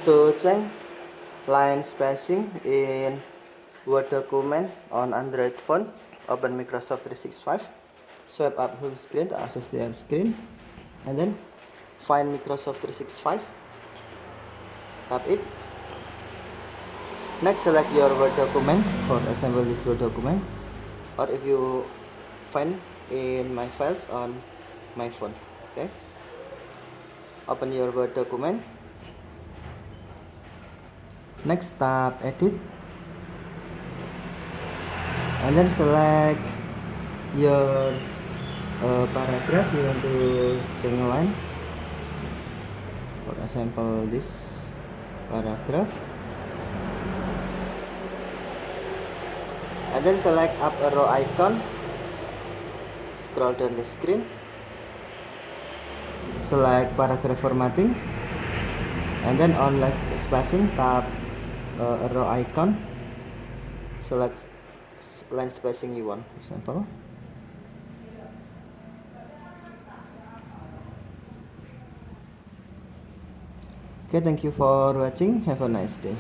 To change line spacing in Word document on Android phone, open Microsoft 365, swipe up home screen to access the home screen, and then find Microsoft 365, tap it. Next, select your Word document for assemble this Word document, or if you find in my files on my phone. Okay, open your Word document. Next, tap edit, and then select your paragraph you want to single line. For example, this paragraph, and then select up arrow icon, scroll down the screen, select paragraph formatting, and then on line spacing, tap arrow icon, select line spacing you want, for example. Okay, thank you for watching. Have a nice day.